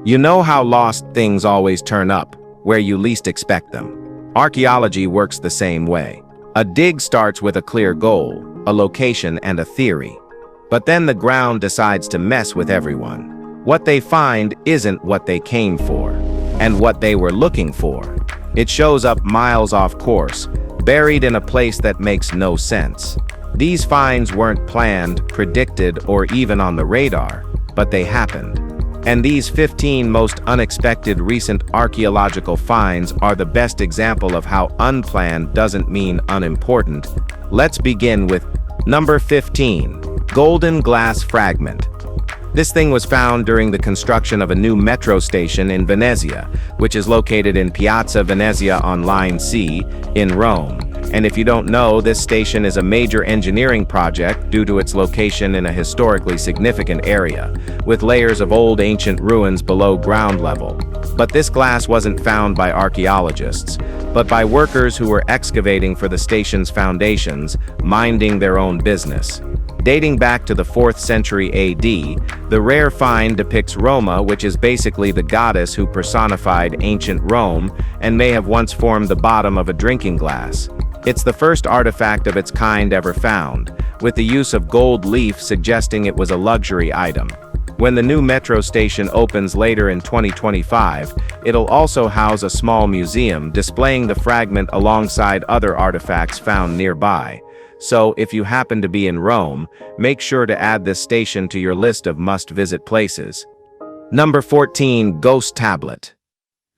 You know how lost things always turn up, where you least expect them. Archaeology works the same way. A dig starts with a clear goal, a location and a theory. But then the ground decides to mess with everyone. What they find isn't what they came for, and what they were looking for. It shows up miles off course, buried in a place that makes no sense. These finds weren't planned, predicted, or even on the radar, but they happened. And these 15 most unexpected recent archaeological finds are the best example of how unplanned doesn't mean unimportant. Let's begin with number 15, Golden Glass Fragment. This thing was found during the construction of a new metro station in Venezia, which is located in Piazza Venezia on Line C in Rome. And if you don't know, this station is a major engineering project due to its location in a historically significant area, with layers of old ancient ruins below ground level. But this glass wasn't found by archaeologists, but by workers who were excavating for the station's foundations, minding their own business. Dating back to the 4th century AD, the rare find depicts Roma, which is basically the goddess who personified ancient Rome and may have once formed the bottom of a drinking glass. It's the first artifact of its kind ever found, with the use of gold leaf suggesting it was a luxury item. When the new metro station opens later in 2025, it'll also house a small museum displaying the fragment alongside other artifacts found nearby. So, if you happen to be in Rome, make sure to add this station to your list of must-visit places. Number 14, Ghost Tablet.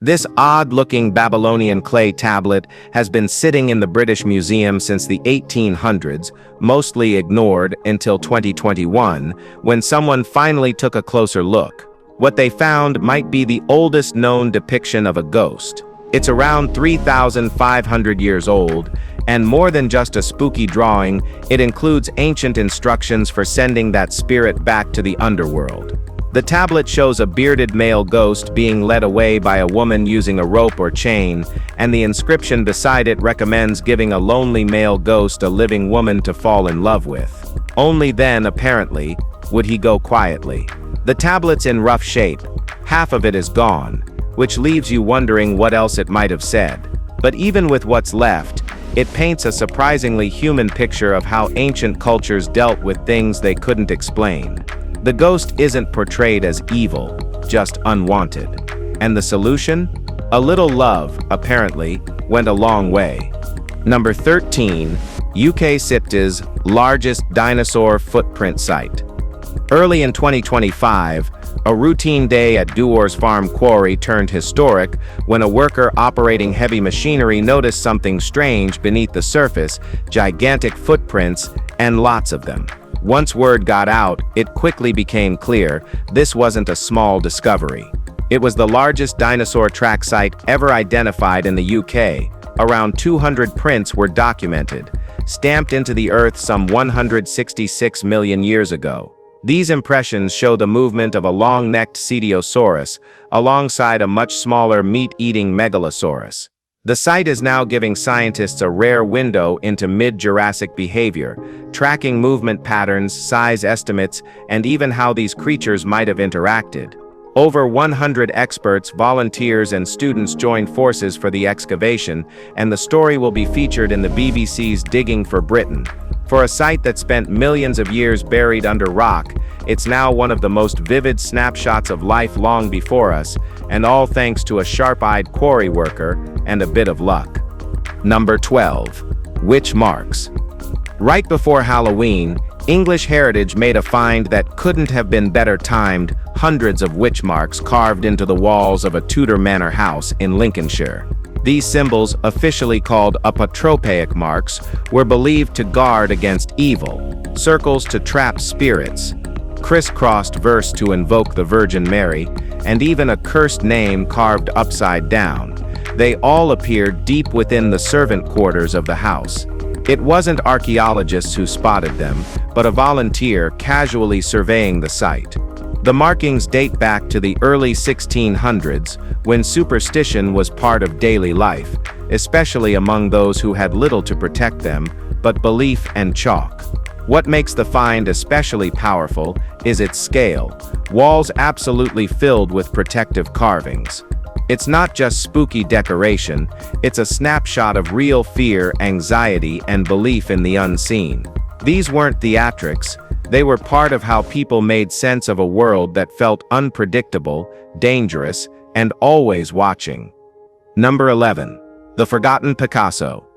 This odd-looking Babylonian clay tablet has been sitting in the British Museum since the 1800s, mostly ignored until 2021, when someone finally took a closer look. What they found might be the oldest known depiction of a ghost. It's around 3,500 years old, and more than just a spooky drawing, it includes ancient instructions for sending that spirit back to the underworld. The tablet shows a bearded male ghost being led away by a woman using a rope or chain, and the inscription beside it recommends giving a lonely male ghost a living woman to fall in love with. Only then, apparently, would he go quietly. The tablet's in rough shape. Half of it is gone, which leaves you wondering what else it might have said. But even with what's left, it paints a surprisingly human picture of how ancient cultures dealt with things they couldn't explain. The ghost isn't portrayed as evil, just unwanted. And the solution? A little love, apparently, went a long way. Number 13, UK Sipta's largest dinosaur footprint site. Early in 2025, a routine day at Duor's Farm Quarry turned historic when a worker operating heavy machinery noticed something strange beneath the surface, gigantic footprints, and lots of them. Once word got out, it quickly became clear this wasn't a small discovery. It was the largest dinosaur track site ever identified in the UK. Around 200 prints were documented, stamped into the earth some 166 million years ago. These impressions show the movement of a long-necked Cetiosaurus alongside a much smaller meat-eating Megalosaurus. The site is now giving scientists a rare window into mid-Jurassic behavior, tracking movement patterns, size estimates, and even how these creatures might have interacted. Over 100 experts, volunteers, and students joined forces for the excavation, and the story will be featured in the BBC's Digging for Britain. For a site that spent millions of years buried under rock, it's now one of the most vivid snapshots of life long before us, and all thanks to a sharp-eyed quarry worker and a bit of luck. Number 12. Witch Marks. Right before Halloween, English Heritage made a find that couldn't have been better timed: hundreds of witch marks carved into the walls of a Tudor manor house in Lincolnshire. These symbols, officially called apotropaic marks, were believed to guard against evil, circles to trap spirits, crisscrossed verse to invoke the Virgin Mary, and even a cursed name carved upside down. They all appeared deep within the servant quarters of the house. It wasn't archaeologists who spotted them, but a volunteer casually surveying the site. The markings date back to the early 1600s, when superstition was part of daily life, especially among those who had little to protect them but belief and chalk. What makes the find especially powerful is its scale, walls absolutely filled with protective carvings. It's not just spooky decoration, it's a snapshot of real fear, anxiety, and belief in the unseen. These weren't theatrics, they were part of how people made sense of a world that felt unpredictable, dangerous, and always watching. Number 11. The Forgotten Picasso.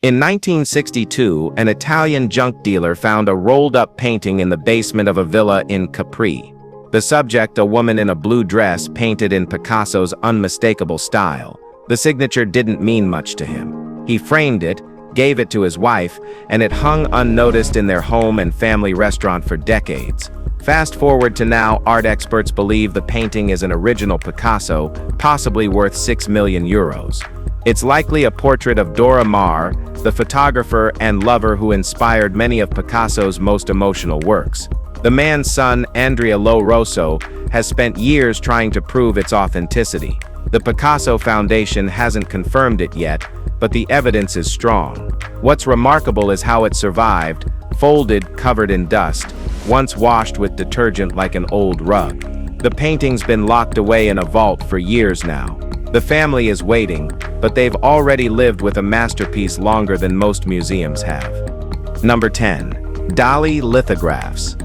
In 1962, an Italian junk dealer found a rolled-up painting in the basement of a villa in Capri. The subject, a woman in a blue dress painted in Picasso's unmistakable style. The signature didn't mean much to him. He framed it, gave it to his wife, and it hung unnoticed in their home and family restaurant for decades. Fast forward to now, art experts believe the painting is an original Picasso, possibly worth 6 million euros. It's likely a portrait of Dora Maar, the photographer and lover who inspired many of Picasso's most emotional works. The man's son, Andrea Lo Rosso, has spent years trying to prove its authenticity. The Picasso Foundation hasn't confirmed it yet, but the evidence is strong. What's remarkable is how it survived, folded, covered in dust, once washed with detergent like an old rug. The painting's been locked away in a vault for years now. The family is waiting, but they've already lived with a masterpiece longer than most museums have. Number 10. Dali lithographs.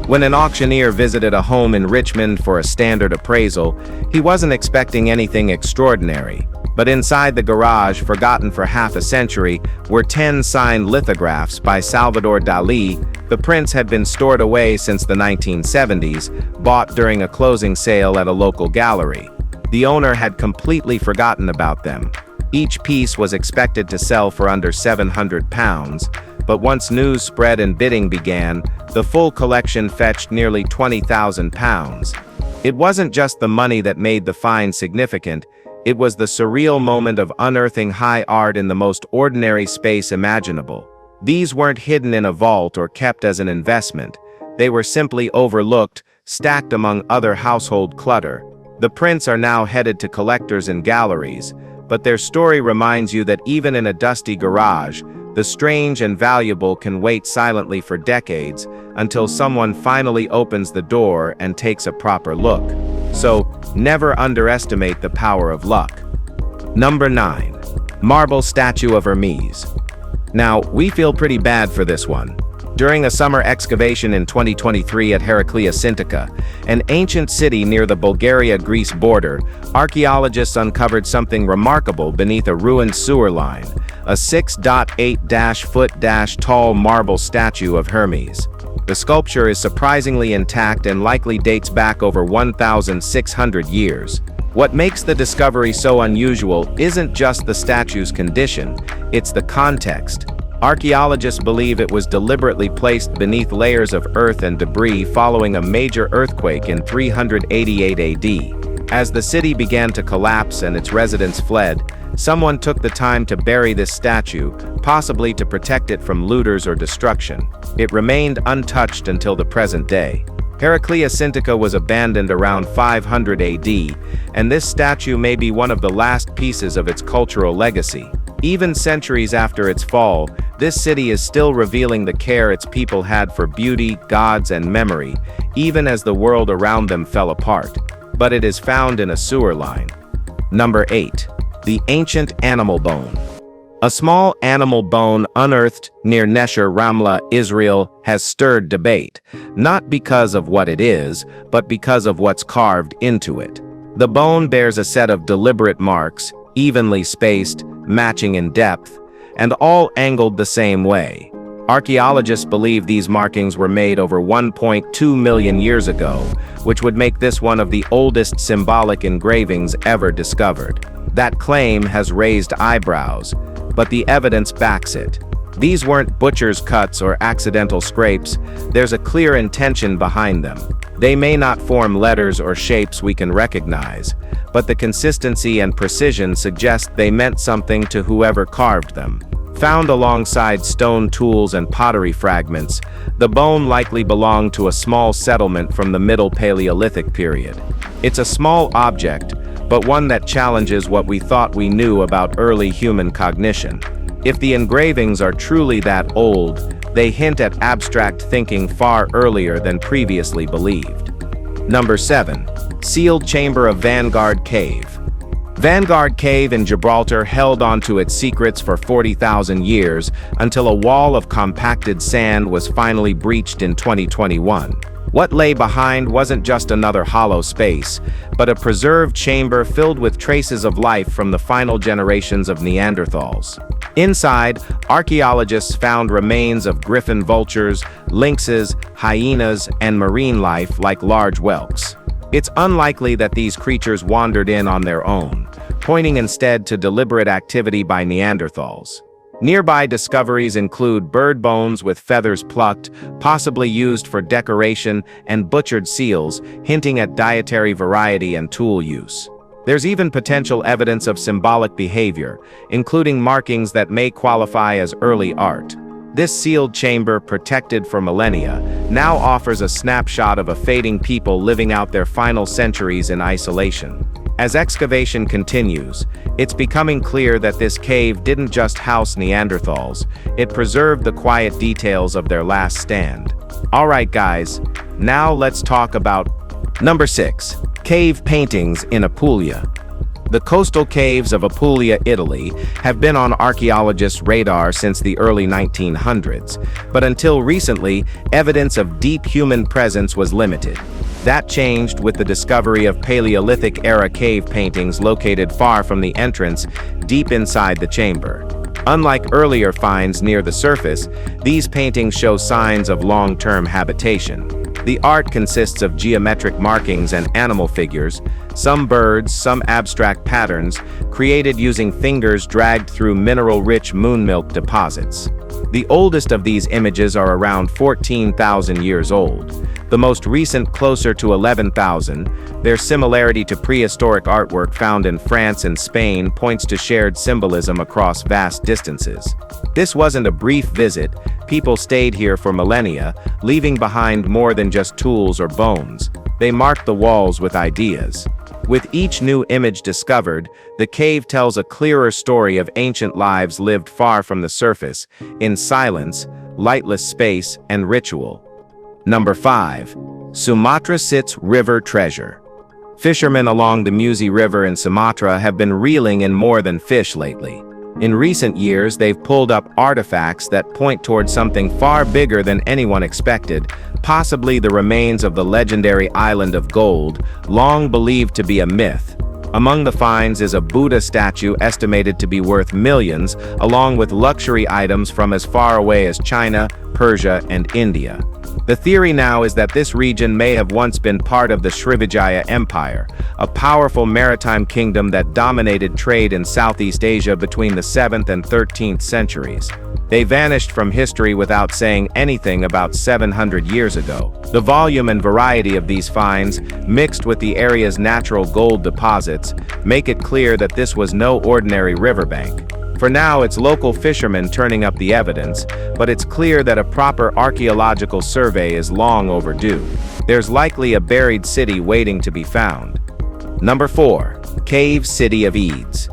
When an auctioneer visited a home in Richmond for a standard appraisal, he wasn't expecting anything extraordinary. But inside the garage, forgotten for half a century, were 10 signed lithographs by Salvador Dali. The prints had been stored away since the 1970s, bought during a closing sale at a local gallery. The owner had completely forgotten about them. Each piece was expected to sell for under £700, but once news spread and bidding began, the full collection fetched nearly £20,000. It wasn't just the money that made the find significant, it was the surreal moment of unearthing high art in the most ordinary space imaginable. These weren't hidden in a vault or kept as an investment. They were simply overlooked, stacked among other household clutter. The prints are now headed to collectors and galleries, but their story reminds you that even in a dusty garage, the strange and valuable can wait silently for decades until someone finally opens the door and takes a proper look. So, never underestimate the power of luck. Number 9. Marble statue of Hermes. Now, we feel pretty bad for this one. During a summer excavation in 2023 at Heraclea, an ancient city near the Bulgaria-Greece border, archaeologists uncovered something remarkable beneath a ruined sewer line, a 6.8-foot tall marble statue of Hermes. The sculpture is surprisingly intact and likely dates back over 1,600 years. What makes the discovery so unusual isn't just the statue's condition, it's the context. Archaeologists believe it was deliberately placed beneath layers of earth and debris following a major earthquake in 388 AD. As the city began to collapse and its residents fled, someone took the time to bury this statue, possibly to protect it from looters or destruction. It remained untouched until the present day. Heraclea was abandoned around 500 AD, and this statue may be one of the last pieces of its cultural legacy. Even centuries after its fall, this city is still revealing the care its people had for beauty, gods, and memory, even as the world around them fell apart. But it is found in a sewer line. Number 8. The ancient animal bone. A small animal bone unearthed near Nesher, Ramla, Israel, has stirred debate, not because of what it is, but because of what's carved into it. The bone bears a set of deliberate marks, evenly spaced, matching in depth, and all angled the same way. Archaeologists believe these markings were made over 1.2 million years ago, which would make this one of the oldest symbolic engravings ever discovered. That claim has raised eyebrows, but the evidence backs it. These weren't butcher's cuts or accidental scrapes, there's a clear intention behind them. They may not form letters or shapes we can recognize, but the consistency and precision suggest they meant something to whoever carved them. Found alongside stone tools and pottery fragments, the bone likely belonged to a small settlement from the Middle Paleolithic period. It's a small object, but one that challenges what we thought we knew about early human cognition. If the engravings are truly that old, They hint at abstract thinking far earlier than previously believed. Number 7. Sealed Chamber of Vanguard Cave. Vanguard Cave in Gibraltar held onto its secrets for 40,000 years until a wall of compacted sand was finally breached in 2021. What lay behind wasn't just another hollow space, but a preserved chamber filled with traces of life from the final generations of Neanderthals. Inside, archaeologists found remains of griffon vultures, lynxes, hyenas, and marine life like large whelks. It's unlikely that these creatures wandered in on their own, pointing instead to deliberate activity by Neanderthals. Nearby discoveries include bird bones with feathers plucked, possibly used for decoration, and butchered seals, hinting at dietary variety and tool use. There's even potential evidence of symbolic behavior, including markings that may qualify as early art. This sealed chamber, protected for millennia, now offers a snapshot of a fading people living out their final centuries in isolation. As excavation continues, it's becoming clear that this cave didn't just house Neanderthals, it preserved the quiet details of their last stand. Alright guys, now let's talk about Number 6. Cave paintings in Apulia. The coastal caves of Apulia, Italy, have been on archaeologists' radar since the early 1900s, but until recently, evidence of deep human presence was limited. That changed with the discovery of Paleolithic-era cave paintings located far from the entrance, deep inside the chamber. Unlike earlier finds near the surface, these paintings show signs of long-term habitation. The art consists of geometric markings and animal figures, some birds, some abstract patterns, created using fingers dragged through mineral-rich moon-milk deposits. The oldest of these images are around 14,000 years old. The most recent closer to 11,000, their similarity to prehistoric artwork found in France and Spain points to shared symbolism across vast distances. This wasn't a brief visit, people stayed here for millennia, leaving behind more than just tools or bones. They marked the walls with ideas. With each new image discovered, the cave tells a clearer story of ancient lives lived far from the surface, in silence, lightless space, and ritual. Number 5. Sumatra sits river treasure. Fishermen along the Musi River in Sumatra have been reeling in more than fish lately. In recent years, they've pulled up artifacts that point toward something far bigger than anyone expected, possibly the remains of the legendary island of gold, long believed to be a myth. Among the finds is a Buddha statue estimated to be worth millions, along with luxury items from as far away as China, Persia, and India. The theory now is that this region may have once been part of the Srivijaya Empire, a powerful maritime kingdom that dominated trade in Southeast Asia between the 7th and 13th centuries. They vanished from history without saying anything about 700 years ago. The volume and variety of these finds, mixed with the area's natural gold deposits, make it clear that this was no ordinary riverbank. For now, it's local fishermen turning up the evidence, but it's clear that a proper archaeological survey is long overdue. There's likely a buried city waiting to be found. Number 4. Cave City of Eids.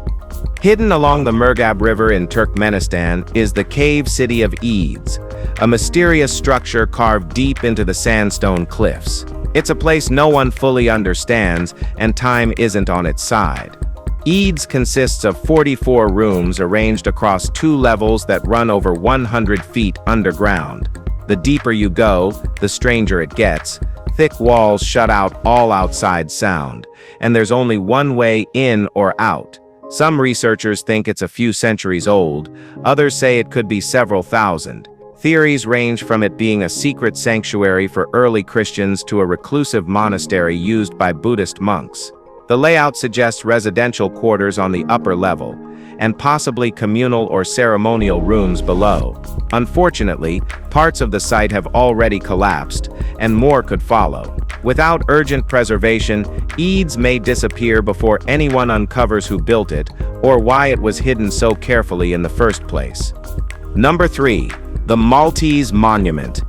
Hidden along the Murghab River in Turkmenistan is the cave city of Eids, a mysterious structure carved deep into the sandstone cliffs. It's a place no one fully understands, and time isn't on its side. Eids consists of 44 rooms arranged across 2 levels that run over 100 feet underground. The deeper you go, the stranger it gets. Thick walls shut out all outside sound, and there's only one way in or out. Some researchers think it's a few centuries old, others say it could be several thousand. Theories range from it being a secret sanctuary for early Christians to a reclusive monastery used by Buddhist monks. The layout suggests residential quarters on the upper level, and possibly communal or ceremonial rooms below. Unfortunately, parts of the site have already collapsed, and more could follow. Without urgent preservation, Eids may disappear before anyone uncovers who built it, or why it was hidden so carefully in the first place. Number 3. The Maltese Monument.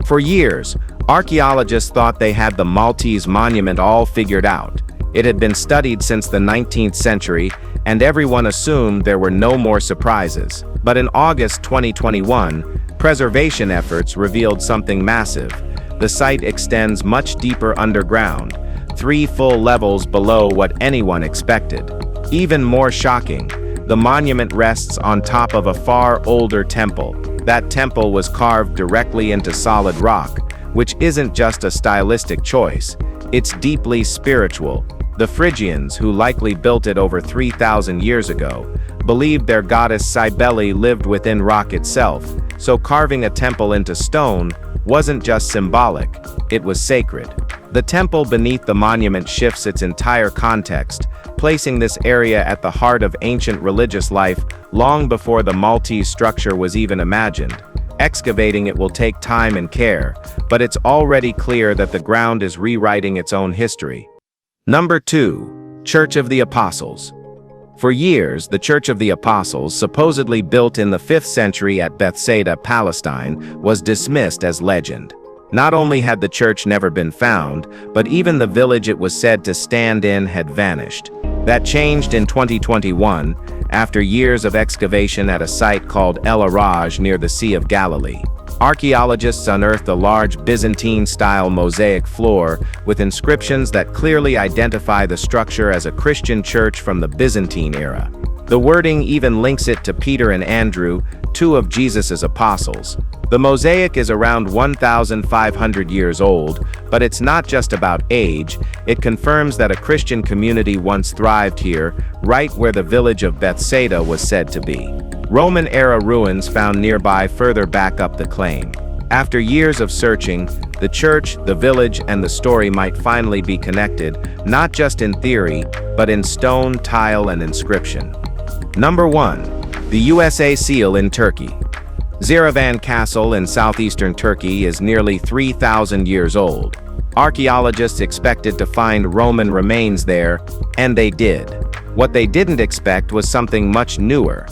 For years, archaeologists thought they had the Maltese Monument all figured out. It had been studied since the 19th century, and everyone assumed there were no more surprises. But in August 2021, Preservation efforts revealed something massive. The site extends much deeper underground, 3 full levels below what anyone expected. Even more shocking, the monument rests on top of a far older temple. That temple was carved directly into solid rock, which isn't just a stylistic choice, it's deeply spiritual. The Phrygians, who likely built it over 3,000 years ago, believed their goddess Cybele lived within rock itself, so carving a temple into stone wasn't just symbolic, it was sacred. The temple beneath the monument shifts its entire context, placing this area at the heart of ancient religious life long before the Maltese structure was even imagined. Excavating it will take time and care, but it's already clear that the ground is rewriting its own history. Number 2. Church of the Apostles. For years, the Church of the Apostles, supposedly built in the 5th century at Bethsaida, Palestine, was dismissed as legend. Not only had the church never been found, but even the village it was said to stand in had vanished. That changed in 2021, after years of excavation at a site called El Araj near the Sea of Galilee. Archaeologists unearthed a large Byzantine-style mosaic floor with inscriptions that clearly identify the structure as a Christian church from the Byzantine era. The wording even links it to Peter and Andrew, 2 of Jesus' apostles. The mosaic is around 1,500 years old, but it's not just about age, it confirms that a Christian community once thrived here, right where the village of Bethsaida was said to be. Roman-era ruins found nearby further back up the claim. After years of searching, the church, the village, and the story might finally be connected, not just in theory, but in stone, tile, and inscription. Number 1. The USA Seal in Turkey. Zerevan Castle in southeastern Turkey is nearly 3,000 years old. Archaeologists expected to find Roman remains there, and they did. What they didn't expect was something much newer.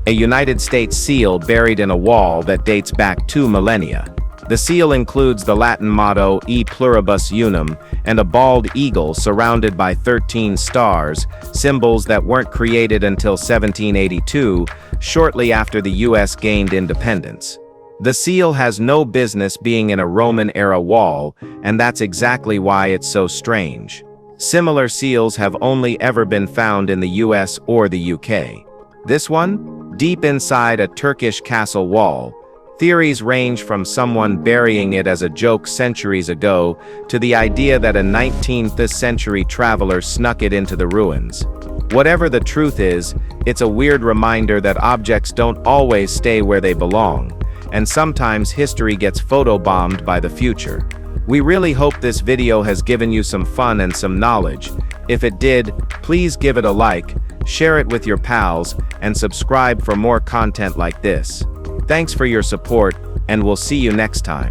A United States seal buried in a wall that dates back 2 millennia. The seal includes the Latin motto E pluribus unum and a bald eagle surrounded by 13 stars, symbols that weren't created until 1782, shortly after the US gained independence. The seal has no business being in a Roman-era wall, and that's exactly why it's so strange. Similar seals have only ever been found in the US or the UK. This one? Deep inside a Turkish castle wall. Theories range from someone burying it as a joke centuries ago to the idea that a 19th century traveler snuck it into the ruins. Whatever the truth is, it's a weird reminder that objects don't always stay where they belong, and sometimes history gets photobombed by the future. We really hope this video has given you some fun and some knowledge. If it did, please give it a like, share it with your pals, and subscribe for more content like this. Thanks for your support, and we'll see you next time.